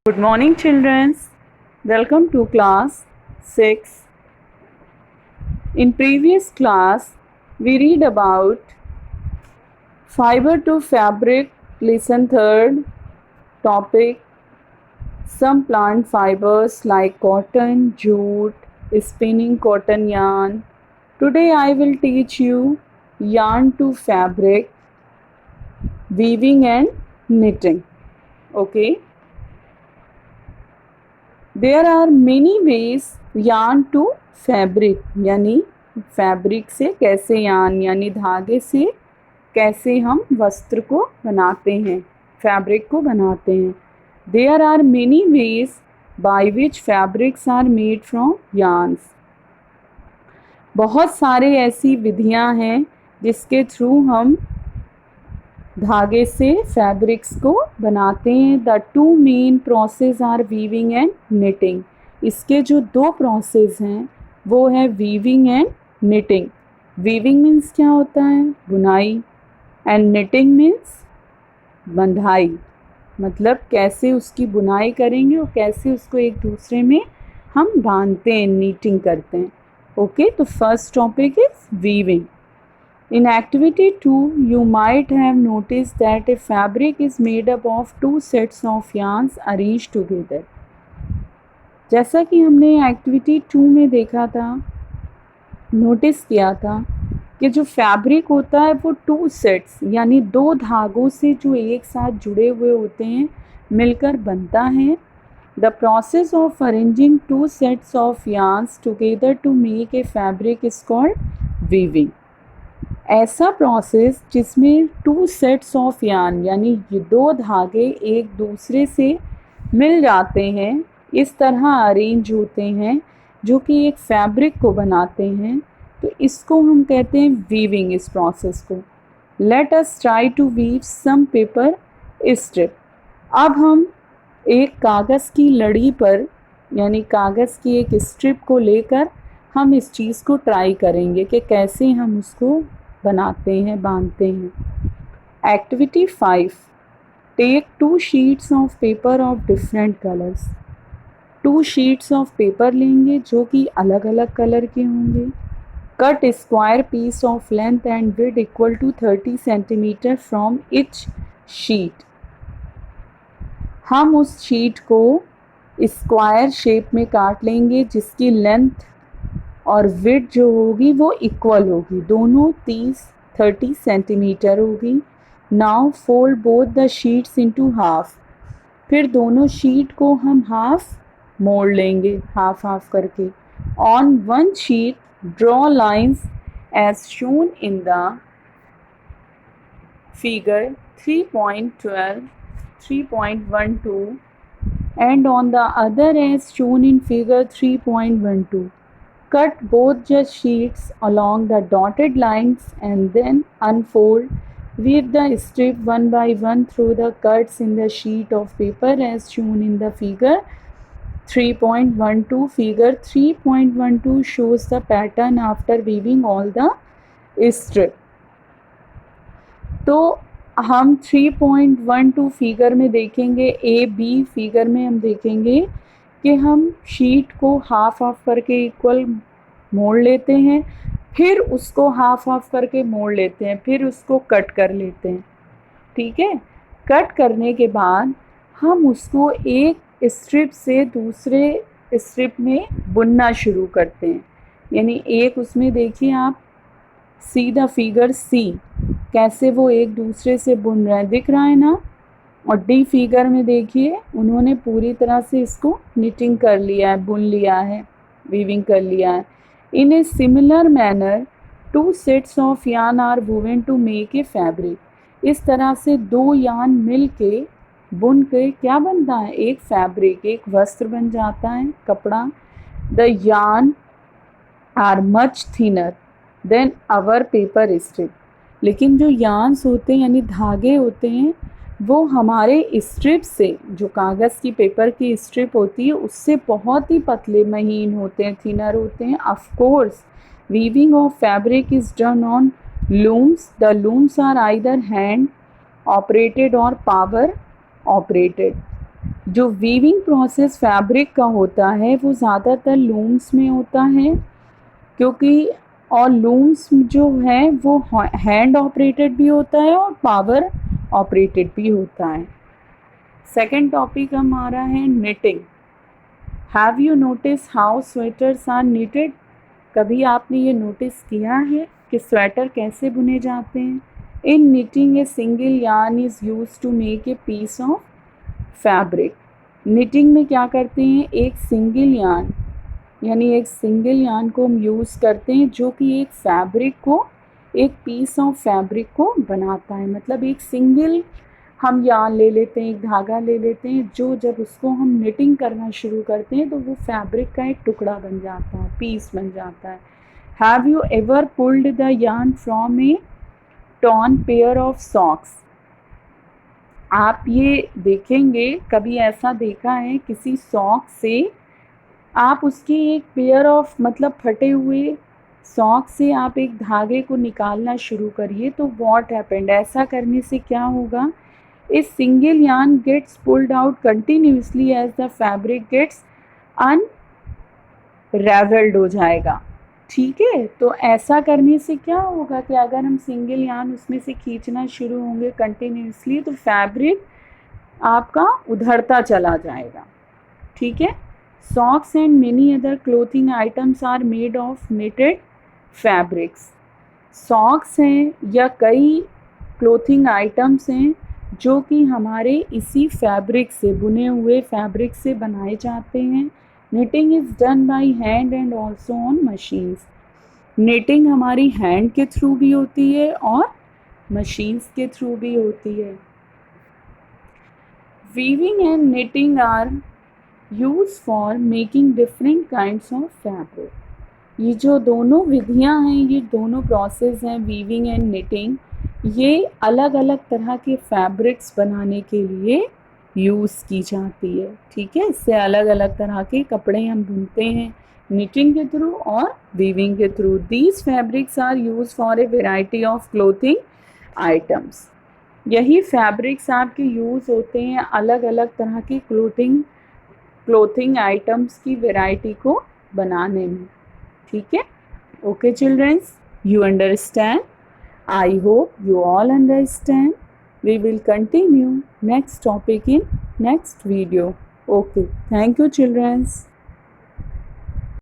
Good morning, children. Welcome to class 6. In previous class, we read about fiber to fabric. Lesson 3rd. Topic: some plant fibers like cotton, jute, spinning cotton yarn. Today I will teach you yarn to fabric, weaving and knitting. Okay. There are many ways yarn to fabric, यानी fabric से कैसे yarn यानी धागे से कैसे हम वस्त्र को बनाते हैं, फैब्रिक को बनाते हैं. There are many ways by which fabrics are made from yarns. बहुत सारे ऐसी विधियां हैं जिसके थ्रू हम धागे से फैब्रिक्स को बनाते हैं. The two main process are weaving and knitting. इसके जो दो प्रोसेस हैं वो है weaving and knitting. Weaving means क्या होता है? बुनाई. एंड निटिंग मीन्स बंधाई, मतलब कैसे उसकी बुनाई करेंगे और कैसे उसको एक दूसरे में हम बांधते हैं, नीटिंग करते हैं. ओके, तो first topic is weaving. In activity 2, you might have noticed that a fabric is made up of two sets of yarns arranged together. जैसा कि हमने एक्टिविटी 2 में देखा था, नोटिस किया था कि जो फैब्रिक होता है वो टू सेट्स यानी दो धागों से जो एक साथ जुड़े हुए होते हैं मिलकर बनता है. The process of arranging two sets of yarns together to make a fabric is called weaving. ऐसा प्रोसेस जिसमें टू सेट्स ऑफ यार्न यानी ये दो धागे एक दूसरे से मिल जाते हैं, इस तरह अरेंज होते हैं जो कि एक फैब्रिक को बनाते हैं, तो इसको हम कहते हैं वीविंग. इस प्रोसेस को let us try to weave some paper strip. अब हम एक कागज़ की लड़ी पर यानी कागज़ की एक स्ट्रिप को लेकर हम इस चीज़ को ट्राई करेंगे कि कैसे हम उसको बनाते हैं, बांधते हैं. Activity 5. Take two sheets of paper of different colours. Two sheets of paper लेंगे जो कि अलग अलग कलर के होंगे. Cut square piece of length and width equal to 30 centimetre from each sheet. हम उस शीट को स्क्वायर शेप में काट लेंगे जिसकी लेंथ और विड्थ जो होगी वो इक्वल होगी, दोनों 30 सेंटीमीटर होगी. Now fold both the sheets into half. फिर दोनों शीट को हम हाफ मोड़ लेंगे, हाफ हाफ करके. On one sheet draw lines as shown in the figure 3.12, 3.12 and on the other as shown in figure 3.12. Cut both the sheets along the dotted lines and then unfold. Weave the strip one by one through the cuts in the sheet of paper as shown in the figure 3.12. Figure 3.12 shows the pattern after weaving all the strip. तो हम 3.12 figure में देखेंगे, A B figure में हम देखेंगे कि हम sheet को हाफ हाफ करके इक्वल मोड़ लेते हैं, फिर उसको हाफ हाफ करके मोड़ लेते हैं, फिर उसको कट कर लेते हैं. ठीक है, कट करने के बाद हम उसको एक स्ट्रिप से दूसरे स्ट्रिप में बुनना शुरू करते हैं. यानी एक उसमें देखिए आप, सी द फिगर सी, कैसे वो एक दूसरे से बुन रहे हैं, दिख रहा है ना. और डी फिगर में देखिए उन्होंने पूरी तरह से इसको निटिंग कर लिया है, बुन लिया है, वीविंग कर लिया है. In a similar manner two sets of yarn are woven to make a fabric. इस तरह से दो यार्न मिल के बुन के क्या बनता है? एक फैब्रिक, एक वस्त्र बन जाता है, कपड़ा. The yarn are much thinner than our paper strip. लेकिन जो यार्न्स होते हैं यानी धागे होते हैं वो हमारे स्ट्रिप से, जो कागज़ की पेपर की स्ट्रिप होती है उससे बहुत ही पतले महीन होते हैं, थिनर होते हैं. Of course weaving of fabric is done on looms. The looms are either hand operated और पावर ऑपरेटेड. जो वीविंग प्रोसेस फैब्रिक का होता है वो ज़्यादातर लूम्स में होता है, क्योंकि और लूम्स जो है वो हैंड ऑपरेटेड भी होता है और पावर ऑपरेटेड भी होता है। सेकेंड टॉपिक हमारा है knitting. Have you notice how sweaters are knitted? कभी आपने ये नोटिस किया है कि स्वेटर कैसे बुने जाते हैं? In knitting a single yarn is use to make a piece of fabric. Knitting में क्या करते हैं, एक सिंगल यार्न यानी एक सिंगल यार्न को हम यूज़ करते हैं जो कि एक फैब्रिक को, एक पीस ऑफ फैब्रिक को बनाता है। मतलब एक सिंगल हम यार्न ले लेते हैं, एक धागा ले लेते हैं, जो जब उसको हम निटिंग करना शुरू करते हैं तो वो फैब्रिक का एक टुकड़ा बन जाता है, पीस बन जाता है। Have you ever pulled the yarn from A torn pair of socks? आप ये देखेंगे, कभी ऐसा देखा है किसी सॉक से आप उसकी एक पेयर ऑफ मतलब फटे हुए सॉक से आप एक धागे को निकालना शुरू करिए तो व्हाट हैपेंड, ऐसा करने से क्या होगा, इस single yarn gets pulled out continuously as the fabric gets unravelled हो जाएगा। ठीक है, तो ऐसा करने से क्या होगा कि अगर हम सिंगल यार्न उसमें से खींचना शुरू होंगे कंटिन्यूसली तो फैब्रिक आपका उधड़ता चला जाएगा। ठीक है। Socks and many other clothing items are made of knitted fabrics. Socks हैं या कई क्लोथिंग आइटम्स हैं जो कि हमारे इसी फैब्रिक से, बुने हुए फैब्रिक से बनाए जाते हैं। Knitting is done by hand and also on machines. Knitting हमारी हैंड के थ्रू भी होती है और मशीन्स के थ्रू भी होती है। Weaving and knitting are use for making different kinds of fabric. ये जो दोनों विधियाँ हैं, ये दोनों प्रोसेस हैं वीविंग एंड निटिंग, ये अलग अलग तरह के फैब्रिक्स बनाने के लिए यूज़ की जाती है। ठीक है, इससे अलग अलग तरह के कपड़े हम बुनते हैं निटिंग के थ्रू और वीविंग के थ्रू। These fabrics are use for a variety of clothing items. यही फैब्रिक्स आपके यूज़ होते हैं अलग अलग तरह की क्लोथिंग आइटम्स की वैरायटी को बनाने में। ठीक है, okay childrens, you understand? I hope you all understand. We will continue next topic in next video. Okay, thank you children.